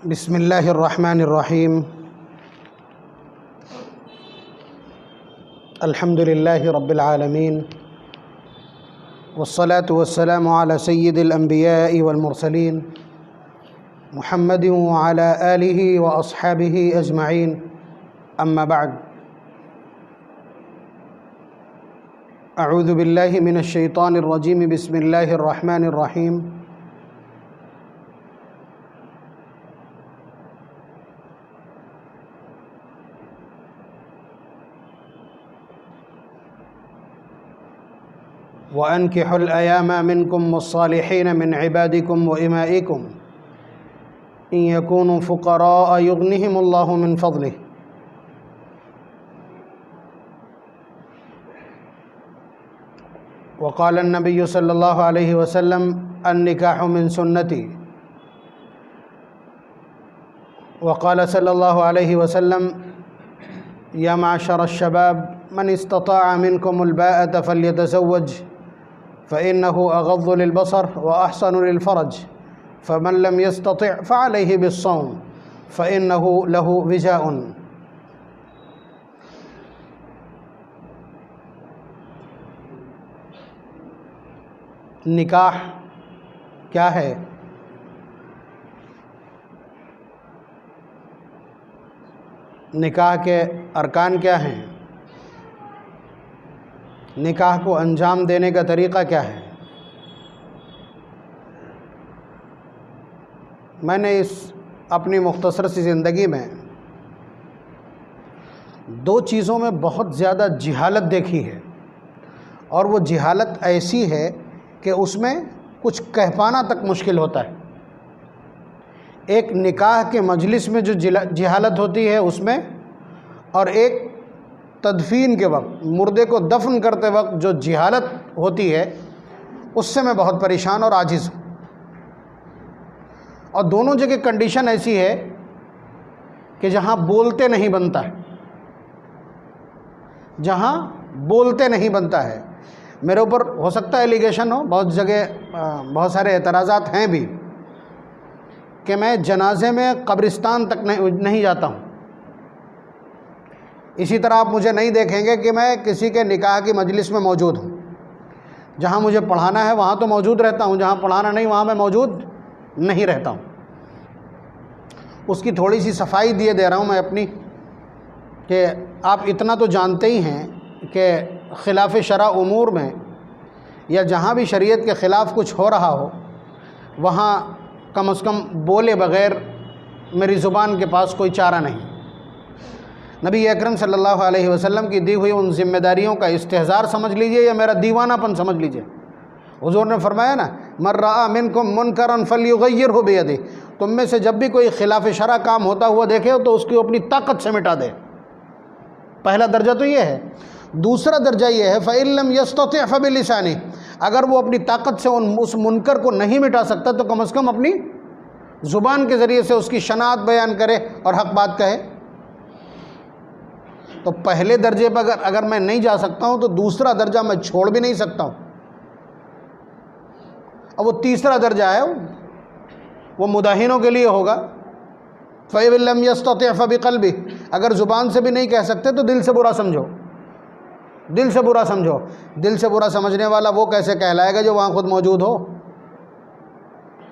بسم اللہ الرحمن الرحیم الحمد للہ رب العالمین والصلاة والسلام علی سید الانبیاء والمرسلین محمد وعلی آلہ واصحابہ اجمعین اما بعد اعوذ باللہ من الشیطان الرجیم بسم اللہ الرحمن الرحیم وَأَنْكِحُوا الْأَيَامَ مِنْكُمْ وَالصَّالِحِينَ مِنْ عِبَادِكُمْ وَإِمَائِكُمْ إِنْ يَكُونُوا فُقَرَاءَ يُغْنِهِمُ اللَّهُ مِنْ فَضْلِهِ وقال النبي صلى الله عليه وسلم النكاح من سنتي وقال صلى الله عليه وسلم يا معشر الشباب من استطاع منكم الباءة فليتزوج فإنه أغض للبصر وأحسن للفرج فمن لم يستطع فعليه بالصوم فإنه له وجاء۔ نکاح کیا ہے؟ نکاح کے ارکان کیا ہیں؟ نکاح کو انجام دینے کا طریقہ کیا ہے؟ میں نے اس اپنی مختصر سی زندگی میں دو چیزوں میں بہت زیادہ جہالت دیکھی ہے، اور وہ جہالت ایسی ہے کہ اس میں کچھ کہہ پانا تک مشکل ہوتا ہے۔ ایک نکاح کے مجلس میں جو جہالت ہوتی ہے اس میں، اور ایک تدفین کے وقت مردے کو دفن کرتے وقت جو جہالت ہوتی ہے اس سے میں بہت پریشان اور عاجز ہوں۔ اور دونوں جگہ کنڈیشن ایسی ہے کہ جہاں بولتے نہیں بنتا ہے، جہاں بولتے نہیں بنتا ہے۔ میرے اوپر ہو سکتا ہے ایلیگیشن ہو، بہت جگہ بہت سارے اعتراضات ہیں بھی کہ میں جنازے میں قبرستان تک نہیں جاتا ہوں۔ اسی طرح آپ مجھے نہیں دیکھیں گے کہ میں کسی کے نکاح کی مجلس میں موجود ہوں۔ جہاں مجھے پڑھانا ہے وہاں تو موجود رہتا ہوں، جہاں پڑھانا نہیں وہاں میں موجود نہیں رہتا ہوں۔ اس کی تھوڑی سی صفائی دے رہا ہوں میں اپنی، کہ آپ اتنا تو جانتے ہی ہیں کہ خلاف شرع امور میں یا جہاں بھی شریعت کے خلاف کچھ ہو رہا ہو وہاں کم از کم بولے بغیر میری زبان کے پاس کوئی چارہ نہیں۔ نبی اکرم صلی اللہ علیہ وسلم کی دی ہوئی ان ذمہ داریوں کا استحضار سمجھ لیجئے یا میرا دیوانہ پن سمجھ لیجئے۔ حضور نے فرمایا نا، من رأى منکم منکرا فلیغیرہ بیدہ، تم میں سے جب بھی کوئی خلاف شرع کام ہوتا ہوا دیکھے تو اس کو اپنی طاقت سے مٹا دے۔ پہلا درجہ تو یہ ہے۔ دوسرا درجہ یہ ہے فإن لم يستطع فبلسانہ، اگر وہ اپنی طاقت سے اس منکر کو نہیں مٹا سکتا تو کم از کم اپنی زبان کے ذریعے سے اس کی شناعت بیان کرے اور حق بات کہے۔ تو پہلے درجے پر اگر میں نہیں جا سکتا ہوں تو دوسرا درجہ میں چھوڑ بھی نہیں سکتا ہوں۔ اب وہ تیسرا درجہ ہے وہ مداہنوں کے لیے ہوگا۔ فإن لم يستطع فبقلبہ، اگر زبان سے بھی نہیں کہہ سکتے تو دل سے برا سمجھو، دل سے برا سمجھو۔ دل سے برا سمجھنے والا وہ کیسے کہلائے گا جو وہاں خود موجود ہو؟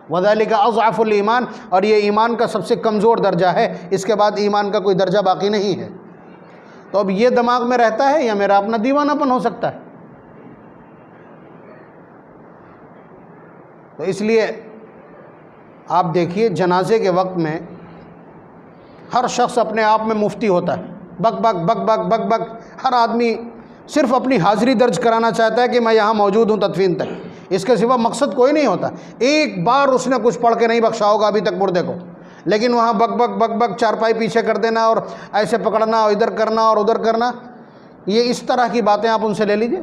وذالک اضعف الایمان، اور یہ ایمان کا سب سے کمزور درجہ ہے، اس کے بعد ایمان کا کوئی درجہ باقی نہیں ہے۔ تو اب یہ دماغ میں رہتا ہے یا میرا اپنا دیوانہ پن ہو سکتا ہے؟ تو اس لیے آپ دیکھیے جنازے کے وقت میں ہر شخص اپنے آپ میں مفتی ہوتا ہے، بک بک بک بک بک بک، ہر آدمی صرف اپنی حاضری درج کرانا چاہتا ہے کہ میں یہاں موجود ہوں تدفین تک، اس کے سوا مقصد کوئی نہیں ہوتا۔ ایک بار اس نے کچھ پڑھ کے نہیں بخشا ہوگا ابھی تک مردے کو، لیکن وہاں بک بک بک بک چارپائی پیچھے کر دینا اور ایسے پکڑنا اور ادھر کرنا اور ادھر کرنا، یہ اس طرح کی باتیں آپ ان سے لے لیجئے۔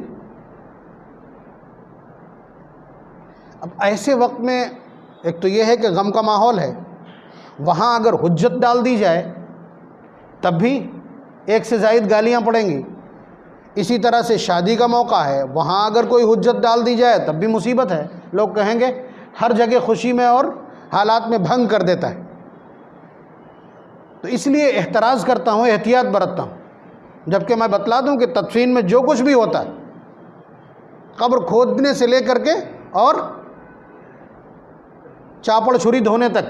اب ایسے وقت میں ایک تو یہ ہے کہ غم کا ماحول ہے، وہاں اگر حجت ڈال دی جائے تب بھی ایک سے زائد گالیاں پڑیں گی۔ اسی طرح سے شادی کا موقع ہے، وہاں اگر کوئی حجت ڈال دی جائے تب بھی مصیبت ہے، لوگ کہیں گے ہر جگہ خوشی میں اور حالات میں بھنگ کر دیتا ہے. تو اس لیے احتراز کرتا ہوں، احتیاط برتتا ہوں. جبکہ میں بتلا دوں کہ تدفین میں جو کچھ بھی ہوتا ہے، قبر کھودنے سے لے کر کے اور چاپڑ چھری دھونے تک،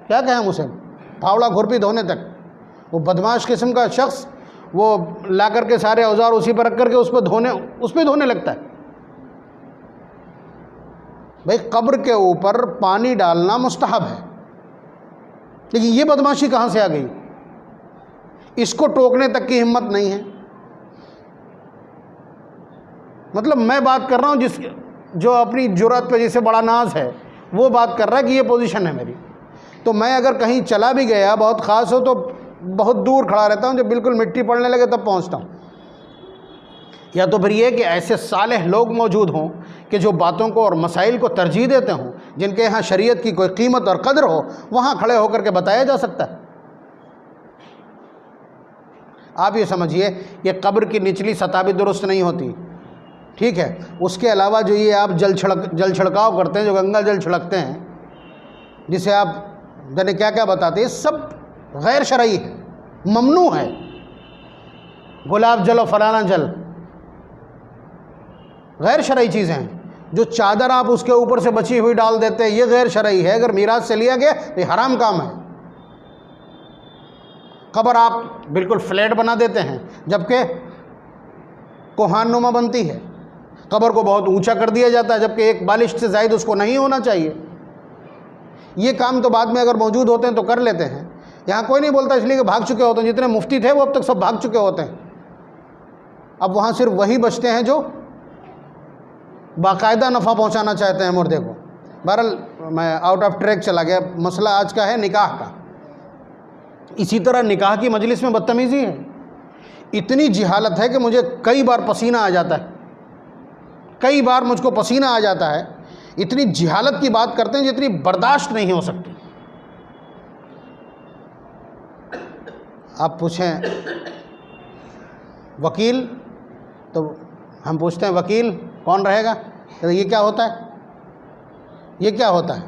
کیا کہیں اسے، پھاوڑا کھرپی دھونے تک، وہ بدماش قسم کا شخص وہ لا کر کے سارے اوزار اسی پر رکھ کر کے اس پہ دھونے لگتا ہے. بھائی قبر کے اوپر پانی ڈالنا مستحب ہے، لیکن یہ بدماشی کہاں سے آ گئی؟ اس کو ٹوکنے تک کی ہمت نہیں ہے. مطلب میں بات کر رہا ہوں جو اپنی جرأت پہ جسے بڑا ناز ہے، وہ بات کر رہا ہے کہ یہ پوزیشن ہے میری. تو میں اگر کہیں چلا بھی گیا، بہت خاص ہو، تو بہت دور کھڑا رہتا ہوں، جب بالکل مٹی پڑنے لگے تب پہنچتا ہوں. یا تو پھر یہ کہ ایسے صالح لوگ موجود ہوں کہ جو باتوں کو اور مسائل کو ترجیح دیتے ہوں، جن کے یہاں شریعت کی کوئی قیمت اور قدر ہو، وہاں کھڑے ہو کر کے بتایا جا سکتا ہے. آپ یہ سمجھیے کہ قبر کی نچلی سطح بھی درست نہیں ہوتی، ٹھیک ہے. اس کے علاوہ جو یہ آپ جل چھڑکاؤ کرتے ہیں، جو گنگا جل چھڑکتے ہیں، جسے آپ جانے کیا کیا بتاتے ہیں، سب غیر شرعی ہے، ممنوع ہے. گلاب جل و فلانا جل غیر شرعی چیزیں ہیں. جو چادر آپ اس کے اوپر سے بچی ہوئی ڈال دیتے ہیں، یہ غیر شرعی ہے. اگر میراث سے لیا گیا تو یہ حرام کام ہے. قبر آپ بالکل فلیٹ بنا دیتے ہیں، جبکہ کوہان نما بنتی ہے. قبر کو بہت اونچا کر دیا جاتا ہے، جبکہ ایک بالشت سے زائد اس کو نہیں ہونا چاہیے. یہ کام تو بعد میں اگر موجود ہوتے ہیں تو کر لیتے ہیں. یہاں کوئی نہیں بولتا، اس لیے کہ بھاگ چکے ہوتے ہیں. جتنے مفتی تھے وہ اب تک سب بھاگ چکے ہوتے ہیں. اب وہاں صرف وہی بچتے ہیں جو باقاعدہ نفع پہنچانا چاہتے ہیں مردے کو. بہرحال میں آؤٹ آف ٹریک چلا گیا. مسئلہ آج کا ہے نکاح کا. اسی طرح نکاح کی مجلس میں بدتمیزی ہے. اتنی جہالت ہے کہ مجھے کئی بار پسینہ آ جاتا ہے، کئی بار مجھ کو پسینہ آ جاتا ہے. اتنی جہالت کی بات کرتے ہیں جتنی برداشت نہیں ہو سکتی. آپ پوچھیں وکیل، تو ہم پوچھتے ہیں وکیل کون رہے گا؟ یہ کیا ہوتا ہے، یہ کیا ہوتا ہے؟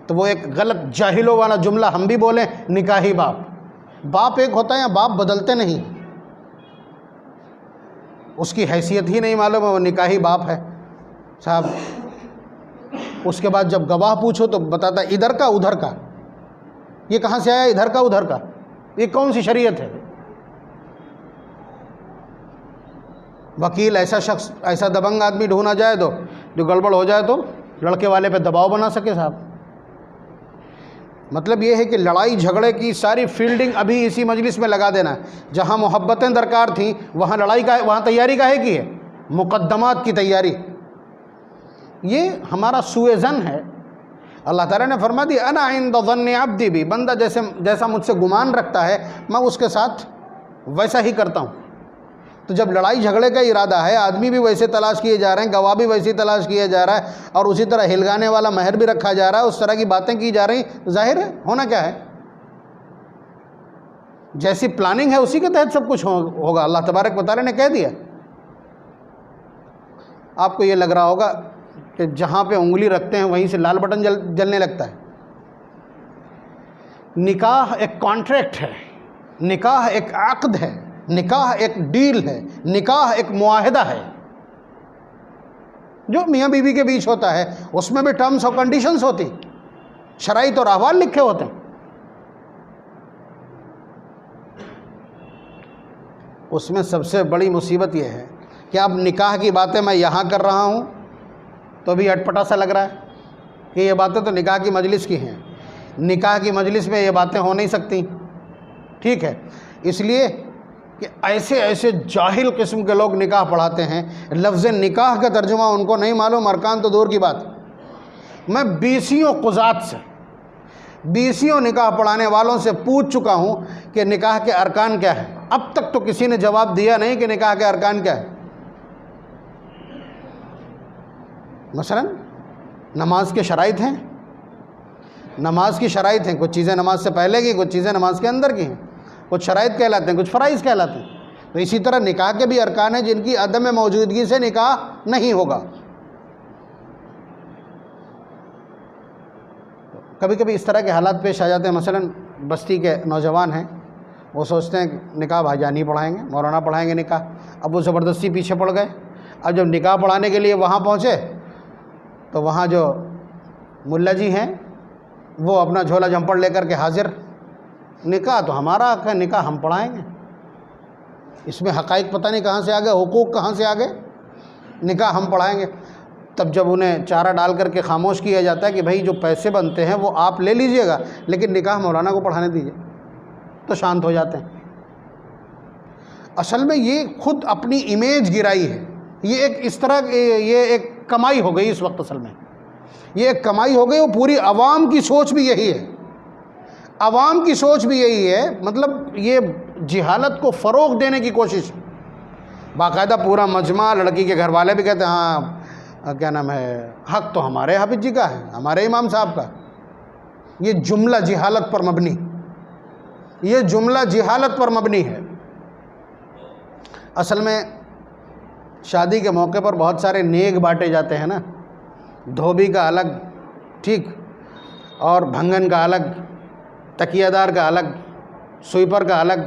تو وہ ایک غلط جاہلوں والا جملہ ہم بھی بولیں، نکاحی باپ. باپ ایک ہوتا ہے یا باپ بدلتے نہیں؟ اس کی حیثیت ہی نہیں معلوم ہے، وہ نکاحی باپ ہے صاحب. اس کے بعد جب گواہ پوچھو تو بتاتا ہے ادھر کا ادھر کا. یہ کہاں سے آیا ادھر کا ادھر کا؟ یہ کون سی شریعت ہے؟ وکیل ایسا شخص، ایسا دبنگ آدمی ڈھونڈا جائے تو جو گڑبڑ ہو جائے تو لڑکے والے پہ دباؤ بنا سکے صاحب. مطلب یہ ہے کہ لڑائی جھگڑے کی ساری فیلڈنگ ابھی اسی مجلس میں لگا دینا ہے. جہاں محبتیں درکار تھیں وہاں لڑائی کا، وہاں تیاری کاہے کی ہے؟ مقدمات کی تیاری. یہ ہمارا سوء ظن ہے. اللہ تعالیٰ نے فرما دی انا عند ظن عبدی بھی، بندہ جیسا مجھ سے گمان رکھتا ہے میں اس کے ساتھ ویسا ہی کرتا ہوں. تو جب لڑائی جھگڑے کا ارادہ ہے، آدمی بھی ویسے تلاش کیے جا رہے ہیں، گواہ بھی ویسے تلاش کیا جا رہا ہے، اور اسی طرح ہلگانے والا مہر بھی رکھا جا رہا ہے، اس طرح کی باتیں کی جا رہی، ظاہر ہے ہونا کیا ہے، جیسی پلاننگ ہے اسی کے تحت سب کچھ ہوگا. اللہ تبارک و تعالیٰ نے کہہ دیا. آپ کو یہ لگ رہا ہوگا کہ جہاں پہ انگلی رکھتے ہیں وہیں سے لال بٹن جلنے لگتا ہے. نکاح ایک کانٹریکٹ ہے، نکاح ایک عقد ہے، نکاح ایک ڈیل ہے، نکاح ایک معاہدہ ہے جو میاں بیوی کے بیچ ہوتا ہے. اس میں بھی ٹرمز اور کنڈیشنز ہوتی، شرائط اور احوال لکھے ہوتے ہیں. اس میں سب سے بڑی مصیبت یہ ہے کہ اب نکاح کی باتیں میں یہاں کر رہا ہوں تو بھی اٹپٹا سا لگ رہا ہے کہ یہ باتیں تو نکاح کی مجلس کی ہیں. نکاح کی مجلس میں یہ باتیں ہو نہیں سکتی، ٹھیک ہے. اس لیے کہ ایسے جاہل قسم کے لوگ نکاح پڑھاتے ہیں. لفظ نکاح کا ترجمہ ان کو نہیں معلوم، ارکان تو دور کی بات. میں بیسیوں قضات سے، بیسیوں نکاح پڑھانے والوں سے پوچھ چکا ہوں کہ نکاح کے ارکان کیا ہے. اب تک تو کسی نے جواب دیا نہیں کہ نکاح کے ارکان کیا ہے. مثلا نماز کے شرائط ہیں، نماز کی شرائط ہیں. کچھ چیزیں نماز سے پہلے کی، کچھ چیزیں نماز کے اندر کی ہیں. کچھ شرائط کہلاتے ہیں، کچھ فرائض کہلاتے ہیں. تو اسی طرح نکاح کے بھی ارکان ہیں جن کی عدم موجودگی سے نکاح نہیں ہوگا. کبھی کبھی اس طرح کے حالات پیش آ جاتے ہیں، مثلا بستی کے نوجوان ہیں، وہ سوچتے ہیں کہ نکاح بھائی جان ہی پڑھائیں گے، مولانا پڑھائیں گے نکاح، اب وہ زبردستی پیچھے پڑ گئے۔ اب جب نکاح پڑھانے کے لیے وہاں پہنچے تو وہاں جو ملا جی ہیں وہ اپنا جھولا جھمپڑ لے کر کے حاضر، نکاح تو ہمارا حق ہے، نکاح ہم پڑھائیں گے۔ اس میں حقائق پتہ نہیں کہاں سے آ گئے، حقوق کہاں سے آ گئے، نکاح ہم پڑھائیں گے۔ تب جب انہیں چارہ ڈال کر کے خاموش کیا جاتا ہے کہ بھائی جو پیسے بنتے ہیں وہ آپ لے لیجئے گا، لیکن نکاح مولانا کو پڑھانے دیجیے، تو شانت ہو جاتے ہیں۔ اصل میں یہ خود اپنی امیج گرائی ہے، یہ ایک اس طرح یہ ایک کمائی ہو گئی اس وقت، اصل میں یہ ایک کمائی ہو گئی۔ وہ پوری عوام کی سوچ بھی یہی ہے، عوام کی سوچ بھی یہی ہے، مطلب یہ جہالت کو فروغ دینے کی کوشش۔ باقاعدہ پورا مجمع، لڑکی کے گھر والے بھی کہتے ہیں ہاں کیا نام ہے، حق تو ہمارے حافظ جی کا ہے، ہمارے امام صاحب کا۔ یہ جملہ جہالت پر مبنی، یہ جملہ جہالت پر مبنی ہے۔ اصل میں شادی کے موقع پر بہت سارے نیک بانٹے جاتے ہیں نا، دھوبی کا الگ، ٹھیک، اور بھنگن کا الگ، تکیہ دار کا الگ، سویپر کا الگ،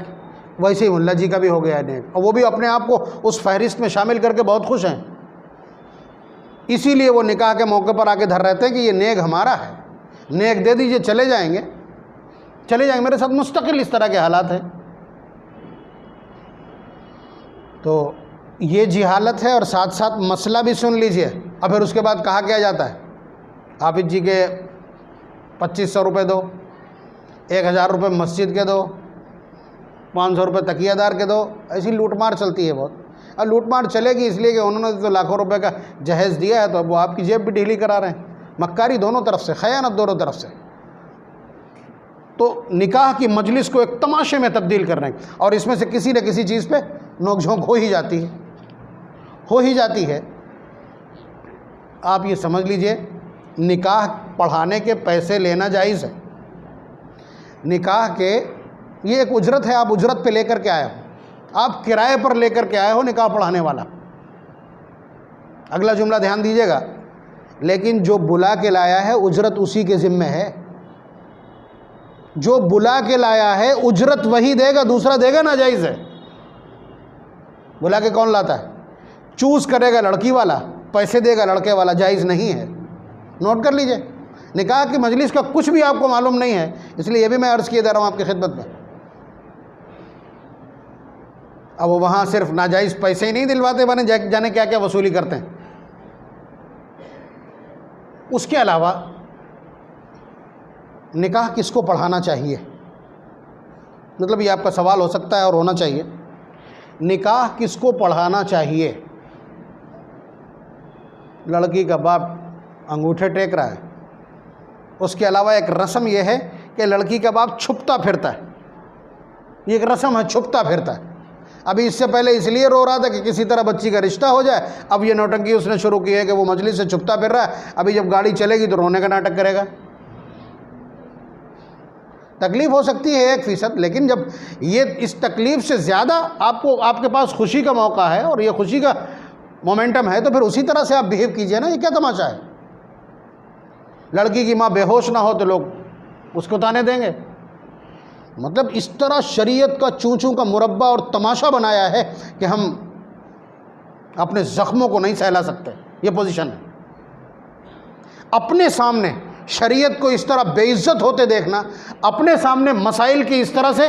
ویسے ہی ملا جی کا بھی ہو گیا ہے نیک، اور وہ بھی اپنے آپ کو اس فہرست میں شامل کر کے بہت خوش ہیں۔ اسی لیے وہ نکاح کے موقع پر آ کے دھر رہتے ہیں کہ یہ نیک ہمارا ہے، نیک دے دیجئے، چلے جائیں گے، چلے جائیں گے۔ میرے ساتھ مستقل اس طرح کے حالات ہیں۔ تو یہ جہالت ہے، اور ساتھ ساتھ مسئلہ بھی سن لیجئے۔ اور پھر اس کے بعد کہا کیا جاتا ہے، حافظ جی کے 2500 روپے دو، 1000 روپے مسجد کے دو، 500 روپے تکیہ دار کے دو، ایسی لوٹ مار چلتی ہے بہت۔ اور لوٹ مار چلے گی اس لیے کہ انہوں نے تو لاکھوں روپے کا جہیز دیا ہے، تو اب وہ آپ کی جیب بھی ڈھیلی کرا رہے ہیں۔ مکاری دونوں طرف سے، خیانت دونوں طرف سے۔ تو نکاح کی مجلس کو ایک تماشے میں تبدیل کر رہے ہیں، اور اس میں سے کسی نہ کسی چیز پہ نوک جھونک ہو ہی جاتی ہے، ہو ہی جاتی ہے۔ آپ یہ سمجھ لیجئے، نکاح پڑھانے کے پیسے لینا جائز ہے، نکاح کے یہ ایک اجرت ہے، آپ اجرت پہ لے کر کے آئے ہو، آپ کرائے پر لے کر کے آئے ہو نکاح پڑھانے والا۔ اگلا جملہ دھیان دیجیے گا، لیکن جو بلا کے لایا ہے اجرت اسی کے ذمہ ہے، جو بلا کے لایا ہے اجرت وہی دے گا، دوسرا دے گا ناجائز ہے۔ بلا کے کون لاتا ہے؟ چوز کرے گا لڑکی والا، پیسے دے گا لڑکے والا، جائز نہیں ہے، نوٹ کر لیجئے۔ نکاح کی مجلس کا کچھ بھی آپ کو معلوم نہیں ہے، اس لیے یہ بھی میں عرض کیے دے رہا ہوں آپ کی خدمت میں۔ اب وہ وہاں صرف ناجائز پیسے ہی نہیں دلواتے، بنے جانے کیا کیا وصولی کرتے ہیں۔ اس کے علاوہ نکاح کس کو پڑھانا چاہیے، مطلب یہ آپ کا سوال ہو سکتا ہے اور ہونا چاہیے، نکاح کس کو پڑھانا چاہیے؟ لڑکی کا باپ انگوٹھے ٹیک رہا ہے، اس کے علاوہ ایک رسم یہ ہے کہ لڑکی کا باپ چھپتا پھرتا ہے، یہ ایک رسم ہے، چھپتا پھرتا ہے۔ ابھی اس سے پہلے اس لیے رو رہا تھا کہ کسی طرح بچی کا رشتہ ہو جائے، اب یہ نوٹنکی اس نے شروع کی ہے کہ وہ مجلس سے چھپتا پھر رہا ہے، ابھی جب گاڑی چلے گی تو رونے کا ناٹک کرے گا۔ تکلیف ہو سکتی ہے 1%، لیکن جب یہ اس تکلیف سے زیادہ آپ کے پاس خوشی کا موقع ہے اور یہ خوشی کا مومنٹم ہے، تو پھر اسی طرح سے آپ بیہیو کیجئے نا۔ یہ کیا تماشا ہے؟ لڑکی کی ماں بے ہوش نہ ہو تو لوگ اس کو تانے دیں گے، مطلب اس طرح شریعت کا چوں چوں کا مربع اور تماشا بنایا ہے کہ ہم اپنے زخموں کو نہیں سہلا سکتے۔ یہ پوزیشن ہے، اپنے سامنے شریعت کو اس طرح بے عزت ہوتے دیکھنا، اپنے سامنے مسائل کی اس طرح سے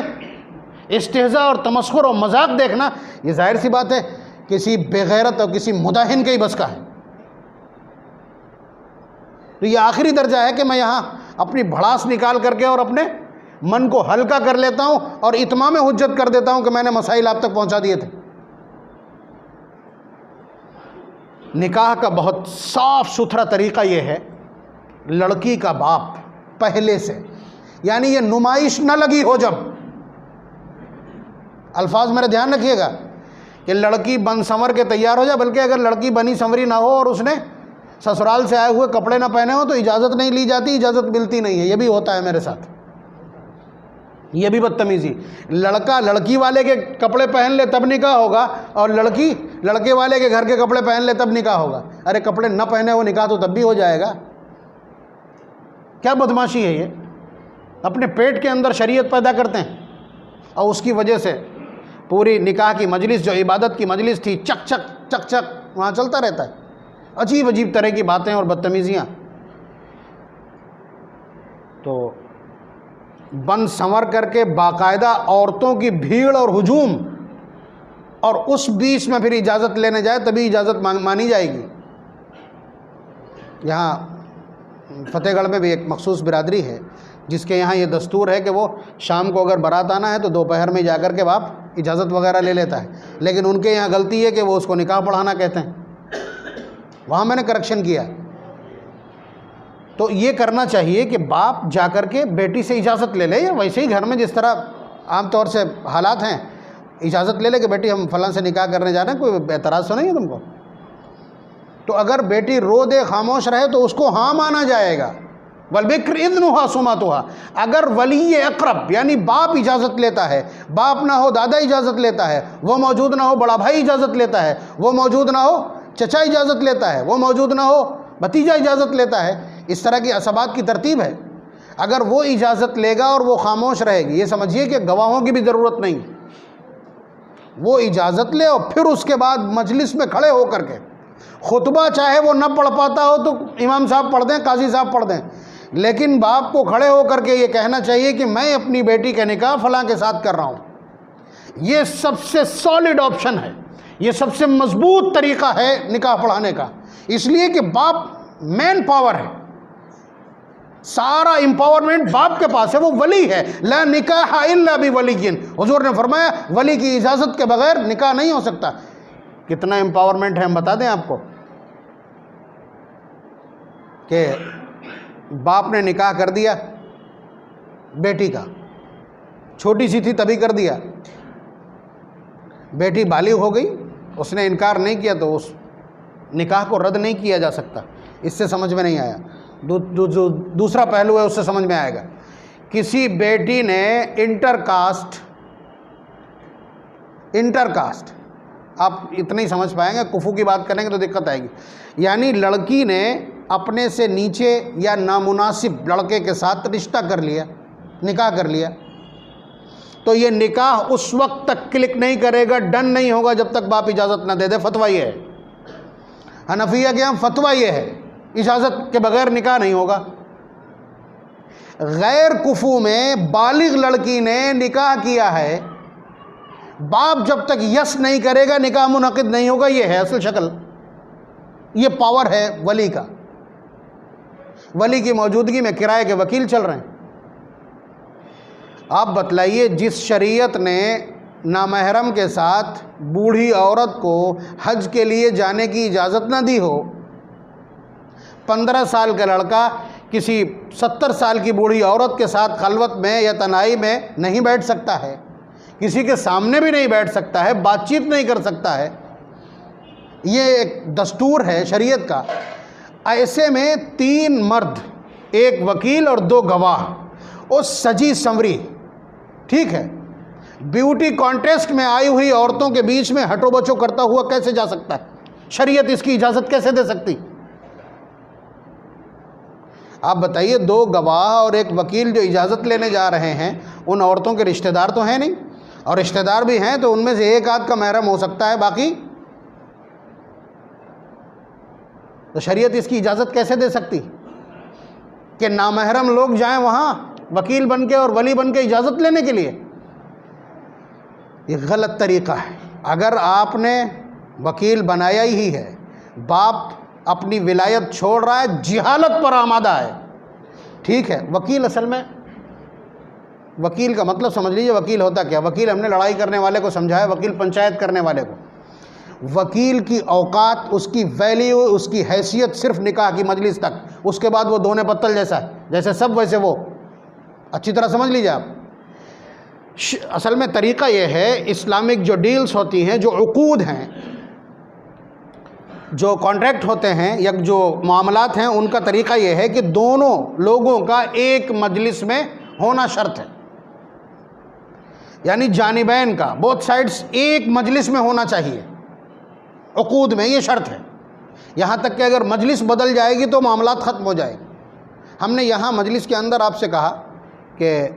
استہزاء اور تمسخر اور مذاق دیکھنا، یہ ظاہر سی بات ہے کسی بے غیرت اور کسی مداہن کے ہی بس کا ہے۔ تو یہ آخری درجہ ہے کہ میں یہاں اپنی بھڑاس نکال کر کے اور اپنے من کو ہلکا کر لیتا ہوں اور اتمام حجت کر دیتا ہوں کہ میں نے مسائل آپ تک پہنچا دیے تھے۔ نکاح کا بہت صاف ستھرا طریقہ یہ ہے، لڑکی کا باپ پہلے سے، یعنی یہ نمائش نہ لگی ہو، جب الفاظ میرا دھیان رکھیے گا کہ لڑکی بن سنور کے تیار ہو جائے، بلکہ اگر لڑکی بنی سنوری نہ ہو اور اس نے سسرال سے آئے ہوئے کپڑے نہ پہنے ہو تو اجازت نہیں لی جاتی، اجازت ملتی نہیں ہے۔ یہ بھی ہوتا ہے میرے ساتھ، یہ بھی بدتمیزی۔ لڑکا لڑکی والے کے کپڑے پہن لے تب نکاح ہوگا، اور لڑکی لڑکے والے کے گھر کے کپڑے پہن لے تب نکاح ہوگا۔ ارے کپڑے نہ پہنے ہو نکاح تو تب بھی ہو جائے گا، کیا بدماشی ہے یہ؟ اپنے پیٹ کے اندر شریعت پیدا کرتے ہیں اور اس کی وجہ سے پوری نکاح کی مجلس جو عبادت کی مجلس تھی چک چک چک چک وہاں چلتا رہتا ہے، عجیب عجیب طرح کی باتیں اور بدتمیزیاں۔ تو بن سنور کر کے باقاعدہ عورتوں کی بھیڑ اور ہجوم، اور اس بیچ میں پھر اجازت لینے جائے تبھی اجازت مانی جائے گی۔ یہاں فتح گڑھ میں بھی ایک مخصوص برادری ہے جس کے یہاں یہ دستور ہے کہ وہ شام کو اگر بارات آنا ہے تو دوپہر میں جا کر کے باپ اجازت وغیرہ لے لیتا ہے، لیکن ان کے یہاں غلطی ہے کہ وہ اس کو نکاح پڑھانا کہتے ہیں۔ وہاں میں نے کریکشن کیا۔ تو یہ کرنا چاہیے کہ باپ جا کر کے بیٹی سے اجازت لے لے، یا ویسے ہی گھر میں جس طرح عام طور سے حالات ہیں اجازت لے لے کہ بیٹی ہم فلاں سے نکاح کرنے جا رہے ہیں، کوئی اعتراض تو نہیں ہے تم کو؟ تو اگر بیٹی رو دے خاموش رہے تو اس کو ہاں مانا جائے گا۔ والبکر اذنها صماتها، اگر ولی اقرب یعنی باپ اجازت لیتا ہے، باپ نہ ہو دادا اجازت لیتا ہے، وہ موجود نہ ہو بڑا بھائی اجازت لیتا ہے، وہ موجود نہ ہو چچا اجازت لیتا ہے، وہ موجود نہ ہو بھتیجا اجازت لیتا ہے، اس طرح کی عصبات کی ترتیب ہے۔ اگر وہ اجازت لے گا اور وہ خاموش رہے گی، یہ سمجھیے کہ گواہوں کی بھی ضرورت نہیں، وہ اجازت لے اور پھر اس کے بعد مجلس میں کھڑے ہو کر کے خطبہ چاہے وہ نہ پڑھ پاتا ہو تو امام صاحب پڑھ دیں، قاضی صاحب پڑھ دیں، لیکن باپ کو کھڑے ہو کر کے یہ کہنا چاہیے کہ میں اپنی بیٹی کا نکاح فلاں کے ساتھ کر رہا ہوں۔ یہ سب سے سالڈ آپشن ہے، یہ سب سے مضبوط طریقہ ہے نکاح پڑھانے کا، اس لیے کہ باپ مین پاور ہے، سارا امپاورمنٹ باپ کے پاس ہے، وہ ولی ہے۔ لا نکاح الا بولی، حضور نے فرمایا ولی کی اجازت کے بغیر نکاح نہیں ہو سکتا۔ کتنا امپاورمنٹ ہے ہم بتا دیں آپ کو، کہ باپ نے نکاح کر دیا بیٹی کا، چھوٹی سی تھی تبھی کر دیا، بیٹی بالغ ہو گئی، اس نے انکار نہیں کیا تو اس نکاح کو رد نہیں کیا جا سکتا۔ اس سے سمجھ میں نہیں آیا۔ دوسرا پہلو ہے، اس سے سمجھ میں آئے گا۔ کسی بیٹی نے انٹر کاسٹ آپ اتنا ہی سمجھ پائیں گے، کفو کی بات کریں گے تو دقت آئے گی، یعنی لڑکی نے اپنے سے نیچے یا نامناسب لڑکے کے ساتھ رشتہ کر لیا، نکاح کر لیا، تو یہ نکاح اس وقت تک کلک نہیں کرے گا، ڈن نہیں ہوگا جب تک باپ اجازت نہ دے دے۔ فتویٰ یہ ہے، حنفیہ کے یہاں فتویٰ یہ ہے، اجازت کے بغیر نکاح نہیں ہوگا۔ غیر کفو میں بالغ لڑکی نے نکاح کیا ہے، باپ جب تک یس نہیں کرے گا نکاح منعقد نہیں ہوگا۔ یہ ہے اصل شکل، یہ پاور ہے ولی کا۔ ولی کی موجودگی میں کرائے کے وکیل چل رہے ہیں۔ آپ بتلائیے، جس شریعت نے نامحرم کے ساتھ بوڑھی عورت کو حج کے لیے جانے کی اجازت نہ دی ہو، 15 سال کا لڑکا کسی 70 سال کی بوڑھی عورت کے ساتھ خلوت میں یا تنہائی میں نہیں بیٹھ سکتا ہے، کسی کے سامنے بھی نہیں بیٹھ سکتا ہے، بات چیت نہیں کر سکتا ہے، یہ ایک دستور ہے شریعت کا۔ ایسے میں 3 مرد، 1 وکیل اور 2 گواہ، اور سجی سنوری، ٹھیک ہے، بیوٹی کانٹیسٹ میں آئی ہوئی عورتوں کے بیچ میں ہٹو بچو کرتا ہوا کیسے جا سکتا ہے؟ شریعت اس کی اجازت کیسے دے سکتی؟ آپ بتائیے، 2 گواہ اور 1 وکیل جو اجازت لینے جا رہے ہیں، ان عورتوں کے رشتہ دار تو ہیں نہیں، اور رشتہ دار بھی ہیں تو ان میں سے 1 آدھ کا محرم ہو سکتا ہے، باقی تو شریعت اس کی اجازت کیسے دے سکتی کہ نامحرم لوگ جائیں وہاں وکیل بن کے اور ولی بن کے اجازت لینے کے لیے؟ یہ غلط طریقہ ہے۔ اگر آپ نے وکیل بنایا ہی ہے، باپ اپنی ولایت چھوڑ رہا ہے، جہالت پر آمادہ ہے، ٹھیک ہے۔ وکیل اصل میں، وکیل کا مطلب سمجھ لیجیے وکیل ہوتا کیا؟ وکیل ہم نے لڑائی کرنے والے کو سمجھایا، وکیل پنچایت کرنے والے کو۔ وکیل کی اوقات، اس کی ویلیو، اس کی حیثیت صرف نکاح کی مجلس تک، اس کے بعد وہ دونے پتل جیسا ہے، جیسے سب ویسے وہ۔ اچھی طرح سمجھ لیجیے آپ، اصل میں طریقہ یہ ہے، اسلامک جو ڈیلز ہوتی ہیں، جو عقود ہیں، جو کانٹریکٹ ہوتے ہیں یا جو معاملات ہیں، ان کا طریقہ یہ ہے کہ دونوں لوگوں کا ایک مجلس میں ہونا شرط ہے، یعنی جانبین کا، بوتھ سائڈز ایک مجلس میں ہونا چاہیے۔ عقود میں یہ شرط ہے، یہاں تک کہ اگر مجلس بدل جائے گی تو معاملات ختم ہو جائے گی۔ ہم نے یہاں مجلس کے اندر آپ سے کہا کہ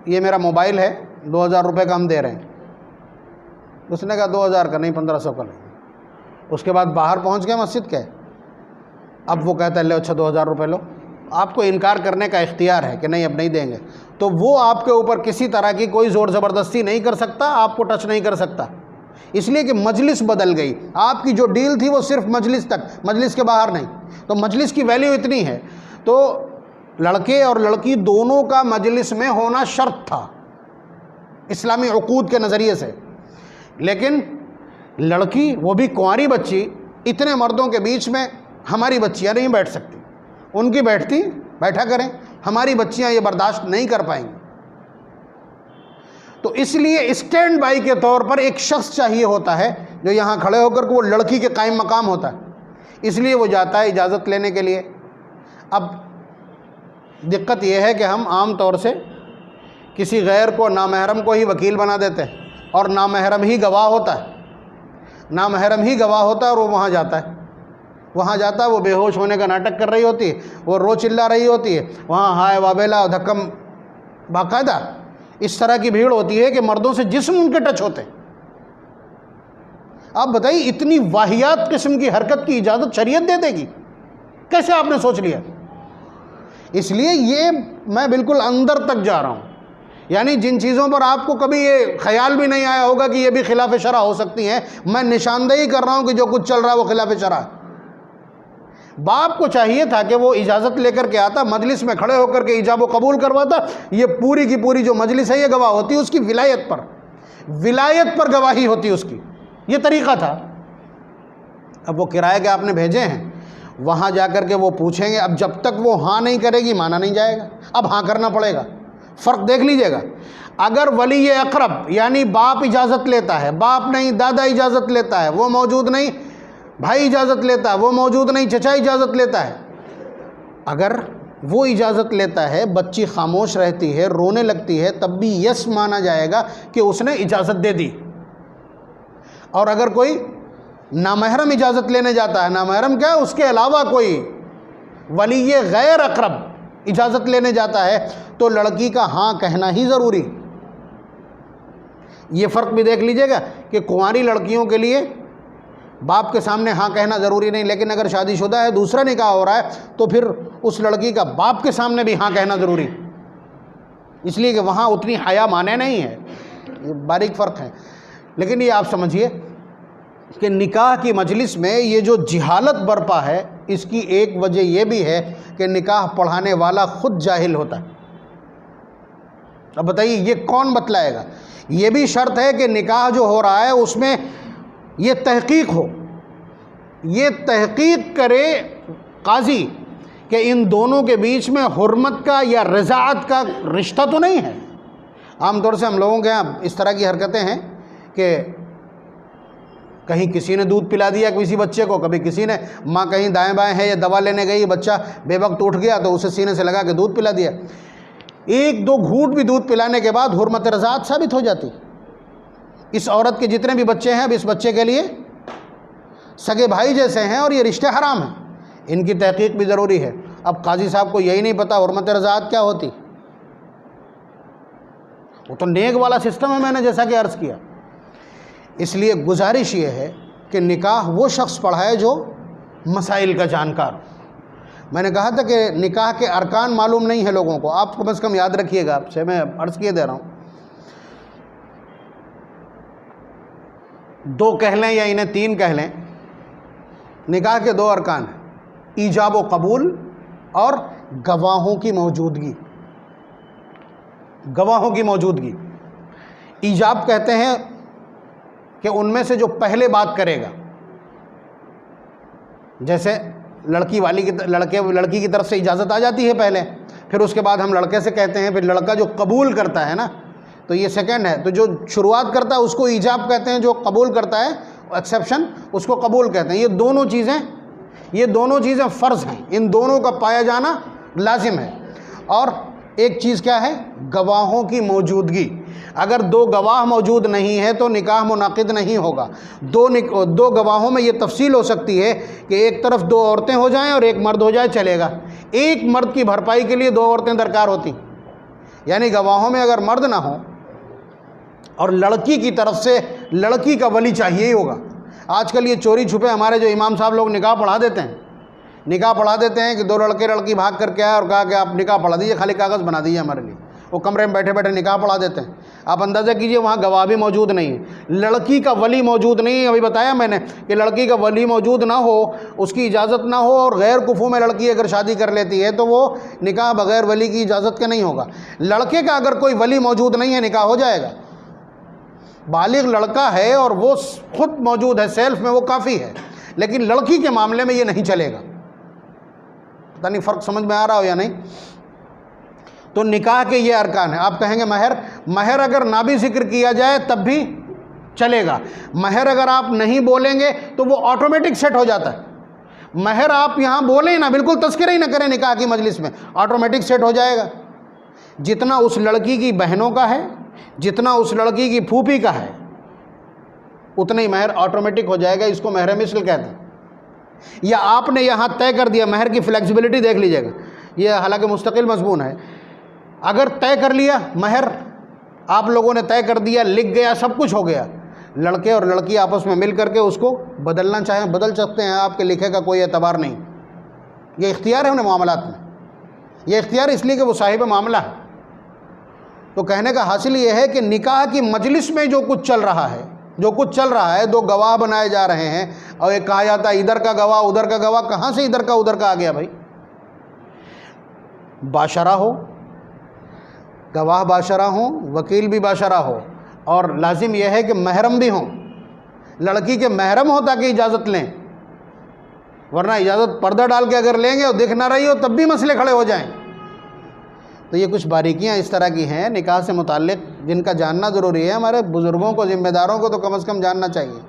یہ میرا موبائل ہے 2000 روپے کا ہم دے رہے ہیں، اس نے کہا 2000 کا نہیں 1500 کا لیں۔ اس کے بعد باہر پہنچ گئے مسجد کے، اب وہ کہتا ہے لو اچھا 2000 روپے لو، آپ کو انکار کرنے کا اختیار ہے کہ نہیں اب نہیں دیں گے، تو وہ آپ کے اوپر کسی طرح کی کوئی زور زبردستی نہیں کر سکتا، آپ کو ٹچ نہیں کر سکتا، اس لیے کہ مجلس بدل گئی۔ آپ کی جو ڈیل تھی وہ صرف مجلس تک، مجلس کے باہر نہیں، تو مجلس کی ویلیو اتنی ہے۔ تو لڑکے اور لڑکی دونوں کا مجلس میں ہونا شرط تھا اسلامی عقود کے نظریے سے، لیکن لڑکی وہ بھی کنواری بچی اتنے مردوں کے بیچ میں ہماری بچیاں نہیں بیٹھ سکتی، ان کی بیٹھا کریں، ہماری بچیاں یہ برداشت نہیں کر پائیں گی۔ تو اس لیے اسٹینڈ بائی کے طور پر ایک شخص چاہیے ہوتا ہے جو یہاں کھڑے ہو کر وہ لڑکی کے قائم مقام ہوتا ہے، اس لیے وہ جاتا ہے اجازت لینے کے لیے۔ اب دقت یہ ہے کہ ہم عام طور سے کسی غیر کو، نامحرم کو ہی وکیل بنا دیتے ہیں، اور نامحرم ہی گواہ ہوتا ہے، نامحرم ہی گواہ ہوتا ہے، اور وہ وہاں جاتا ہے، وہ بے ہوش ہونے کا ناٹک کر رہی ہوتی ہے، وہ رو چلا رہی ہوتی ہے، وہاں ہائے وابیلا دھکم، باقاعدہ اس طرح کی بھیڑ ہوتی ہے کہ مردوں سے جسم ان کے ٹچ ہوتے ہیں۔ آپ بتائیے اتنی واہیات قسم کی حرکت کی اجازت شریعت دے دے گی؟ کیسے آپ نے سوچ لیا؟ اس لیے یہ میں بالکل اندر تک جا رہا ہوں، یعنی جن چیزوں پر آپ کو کبھی یہ خیال بھی نہیں آیا ہوگا کہ یہ بھی خلاف شرع ہو سکتی ہیں، میں نشاندہی کر رہا ہوں کہ جو کچھ چل رہا ہے وہ خلاف شرع ہے۔ باپ کو چاہیے تھا کہ وہ اجازت لے کر کے آتا، مجلس میں کھڑے ہو کر کے ایجاب و قبول کرواتا، یہ پوری کی پوری جو مجلس ہے یہ گواہ ہوتی اس کی ولایت پر گواہی ہوتی اس کی، یہ طریقہ تھا۔ اب وہ کرایہ کے آپ نے بھیجے ہیں، وہاں جا کر کے وہ پوچھیں گے، اب جب تک وہ ہاں نہیں کرے گی مانا نہیں جائے گا، اب ہاں کرنا پڑے گا۔ فرق دیکھ لیجئے گا، اگر ولی اقرب یعنی باپ اجازت لیتا ہے، باپ نہیں دادا اجازت لیتا ہے، وہ موجود نہیں بھائی اجازت لیتا ہے، وہ موجود نہیں چچا اجازت لیتا ہے، اگر وہ اجازت لیتا ہے بچی خاموش رہتی ہے، رونے لگتی ہے، تب بھی یس مانا جائے گا کہ اس نے اجازت دے دی۔ اور اگر کوئی نامحرم اجازت لینے جاتا ہے، نامحرم کیا اس کے علاوہ کوئی ولی غیر اقرب اجازت لینے جاتا ہے، تو لڑکی کا ہاں کہنا ہی ضروری۔ یہ فرق بھی دیکھ لیجئے گا کہ کنواری لڑکیوں کے لیے باپ کے سامنے ہاں کہنا ضروری نہیں، لیکن اگر شادی شدہ ہے، دوسرا نکاح ہو رہا ہے، تو پھر اس لڑکی کا باپ کے سامنے بھی ہاں کہنا ضروری، اس لیے کہ وہاں اتنی حیا مانے نہیں ہے، یہ باریک فرق ہے۔ لیکن یہ آپ سمجھیے کہ نکاح کی مجلس میں یہ جو جہالت برپا ہے، اس کی ایک وجہ یہ بھی ہے کہ نکاح پڑھانے والا خود جاہل ہوتا ہے۔ اب بتائیے یہ کون بتلائے گا؟ یہ بھی شرط ہے کہ نکاح جو ہو رہا ہے اس میں یہ تحقیق ہو، یہ تحقیق کرے قاضی کہ ان دونوں کے بیچ میں حرمت کا یا رضاعت کا رشتہ تو نہیں ہے۔ عام طور سے ہم لوگوں کے یہاں اس طرح کی حرکتیں ہیں کہ کہیں کسی نے دودھ پلا دیا کسی بچے کو، کبھی کسی نے، ماں کہیں دائیں بائیں ہے یا دوا لینے گئی، بچہ بے وقت اٹھ گیا تو اسے سینے سے لگا کے دودھ پلا دیا، ایک دو گھونٹ بھی دودھ پلانے کے بعد حرمت رضاعت ثابت ہو جاتی۔ اس عورت کے جتنے بھی بچے ہیں اب اس بچے کے لیے سگے بھائی جیسے ہیں، اور یہ رشتے حرام ہیں، ان کی تحقیق بھی ضروری ہے۔ اب قاضی صاحب کو یہی نہیں پتا حرمت رضاعت کیا ہوتی، وہ تو نیک والا سسٹم ہے، میں نے جیسا کہ عرض کیا۔ اس لیے گزارش یہ ہے کہ نکاح وہ شخص پڑھائے جو مسائل کا جانکار۔ میں نے کہا تھا کہ نکاح کے ارکان معلوم نہیں ہیں لوگوں کو، آپ کم از کم یاد رکھیے گا، آپ سے میں عرض کیے دے رہا ہوں، 2 کہہ لیں یا انہیں 3 کہہ لیں، نکاح کے 2 ارکان ہیں، ایجاب و قبول اور گواہوں کی موجودگی۔ گواہوں کی موجودگی، ایجاب کہتے ہیں کہ ان میں سے جو پہلے بات کرے گا، جیسے لڑکی کی طرف سے اجازت آ جاتی ہے پہلے، پھر اس کے بعد ہم لڑکے سے کہتے ہیں، پھر لڑکا جو قبول کرتا ہے نا، تو یہ سیکنڈ ہے، تو جو شروعات کرتا ہے اس کو ایجاب کہتے ہیں، جو قبول کرتا ہے ایکسیپشن اس کو قبول کہتے ہیں۔ یہ دونوں چیزیں فرض ہیں، ان دونوں کا پایا جانا لازم ہے۔ اور ایک چیز کیا ہے؟ گواہوں کی موجودگی۔ اگر 2 گواہ موجود نہیں ہے تو نکاح منعقد نہیں ہوگا۔ 2 گواہوں میں یہ تفصیل ہو سکتی ہے کہ ایک طرف 2 عورتیں ہو جائیں اور ایک مرد ہو جائے، چلے گا۔ ایک مرد کی بھرپائی کے لیے 2 عورتیں درکار ہوتی، یعنی گواہوں میں اگر مرد نہ ہو اور لڑکی کی طرف سے لڑکی کا ولی چاہیے ہی ہوگا۔ آج کل یہ چوری چھپے ہمارے جو امام صاحب لوگ نکاح پڑھا دیتے ہیں کہ 2 لڑکے لڑکی بھاگ کر کے آئے اور کہا کہ آپ نکاح پڑھا دیجیے، خالی کاغذ بنا دیجیے ہمارے لیے، وہ کمرے میں بیٹھے بیٹھے نکاح پڑھا دیتے ہیں۔ آپ اندازہ کیجئے وہاں گواہ بھی موجود نہیں ہے، لڑکی کا ولی موجود نہیں ہے۔ ابھی بتایا میں نے کہ لڑکی کا ولی موجود نہ ہو، اس کی اجازت نہ ہو، اور غیر کفو میں لڑکی اگر شادی کر لیتی ہے تو وہ نکاح بغیر ولی کی اجازت کے نہیں ہوگا۔ لڑکے کا اگر کوئی ولی موجود نہیں ہے نکاح ہو جائے گا۔ بالغ لڑکا ہے اور وہ خود موجود ہے سیلف میں، وہ کافی ہے، لیکن لڑکی کے معاملے میں یہ نہیں چلے گا۔ پتہ نہیں فرق سمجھ میں آ رہا ہو یا نہیں؟ تو نکاح کے یہ ارکان ہیں۔ آپ کہیں گے مہر اگر نہ بھی ذکر کیا جائے تب بھی چلے گا۔ مہر اگر آپ نہیں بولیں گے تو وہ آٹومیٹک سیٹ ہو جاتا ہے۔ مہر آپ یہاں بولیں نہ، بالکل تذکرہ ہی نہ کریں نکاح کی مجلس میں، آٹومیٹک سیٹ ہو جائے گا۔ جتنا اس لڑکی کی بہنوں کا ہے، جتنا اس لڑکی کی پھوپھی کا ہے، اتنا ہی مہر آٹومیٹک ہو جائے گا۔ اس کو مہر مثل کہتے ہیں۔ یا آپ نے یہاں طے کر دیا، مہر کی فلیکسیبلٹی دیکھ لیجئے گا، یہ حالانکہ مستقل مضمون ہے۔ اگر طے کر لیا مہر، آپ لوگوں نے طے کر دیا، لکھ گیا، سب کچھ ہو گیا، لڑکے اور لڑکی آپس میں مل کر کے اس کو بدلنا چاہیں بدل سکتے ہیں، آپ کے لکھے کا کوئی اعتبار نہیں۔ یہ اختیار ہے انہیں معاملات میں، یہ اختیار اس لیے کہ وہ صاحب معاملہ ہے۔ تو کہنے کا حاصل یہ ہے کہ نکاح کی مجلس میں جو کچھ چل رہا ہے 2 گواہ بنائے جا رہے ہیں، اور ایک کہا جاتا ہے ادھر کا گواہ ادھر کا گواہ، کہاں سے ادھر کا آ گیا بھائی؟ باشرہ ہو، گواہ باشرہ ہوں، وکیل بھی باشرہ ہو، اور لازم یہ ہے کہ محرم بھی ہوں، لڑکی کے محرم ہو تاکہ اجازت لیں، ورنہ اجازت پردہ ڈال کے اگر لیں گے اور دکھ نہ رہی ہو تب بھی مسئلے کھڑے ہو جائیں۔ تو یہ کچھ باریکیاں اس طرح کی ہیں نکاح سے متعلق جن کا جاننا ضروری ہے۔ ہمارے بزرگوں کو، ذمہ داروں کو تو کم از کم جاننا چاہیے۔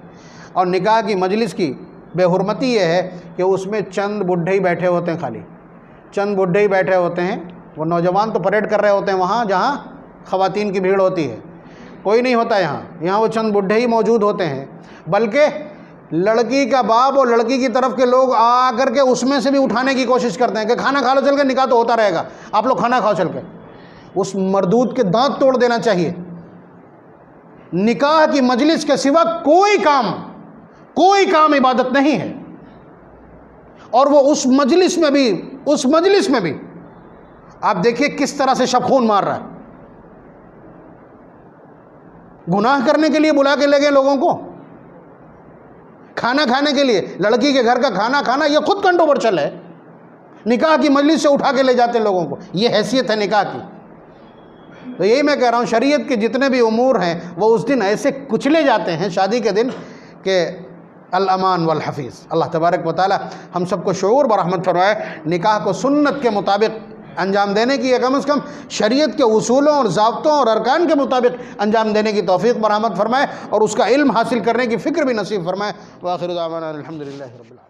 اور نکاح کی مجلس کی بے حرمتی یہ ہے کہ اس میں چند بڈھے ہی بیٹھے ہوتے ہیں، خالی چند بڈھے ہی بیٹھے ہوتے ہیں۔ وہ نوجوان تو پریڈ کر رہے ہوتے ہیں وہاں جہاں خواتین کی بھیڑ ہوتی ہے، کوئی نہیں ہوتا یہاں وہ چند بڈھے ہی موجود ہوتے ہیں۔ بلکہ لڑکی کا باپ اور لڑکی کی طرف کے لوگ آ کر کے اس میں سے بھی اٹھانے کی کوشش کرتے ہیں کہ کھانا کھا لو چل کے، نکاح تو ہوتا رہے گا، آپ لوگ کھانا کھاؤ چل کے۔ اس مردود کے دانت توڑ دینا چاہیے۔ نکاح کی مجلس کے سوا کوئی کام عبادت نہیں ہے، اور وہ اس مجلس میں بھی آپ دیکھیے کس طرح سے شبخون مار رہا ہے۔ گناہ کرنے کے لیے بلا کے لے گئے لوگوں کو، کھانا کھانے کے لیے، لڑکی کے گھر کا کھانا کھانا یہ خود کنٹروورشل ہے۔ نکاح کی مجلس سے اٹھا کے لے جاتے لوگوں کو، یہ حیثیت ہے نکاح کی۔ تو یہی میں کہہ رہا ہوں، شریعت کے جتنے بھی امور ہیں وہ اس دن ایسے کچلے جاتے ہیں شادی کے دن کہ الامان والحفیظ۔ اللہ تبارک و تعالی ہم سب کو شعور برحمت فرمائے، نکاح کو سنت کے مطابق انجام دینے کی، کم از کم شریعت کے اصولوں اور ضابطوں اور ارکان کے مطابق انجام دینے کی توفیق برحمت فرمائے، اور اس کا علم حاصل کرنے کی فکر بھی نصیب فرمائے۔ وآخر دعوانا الحمدللہ رب العالمین۔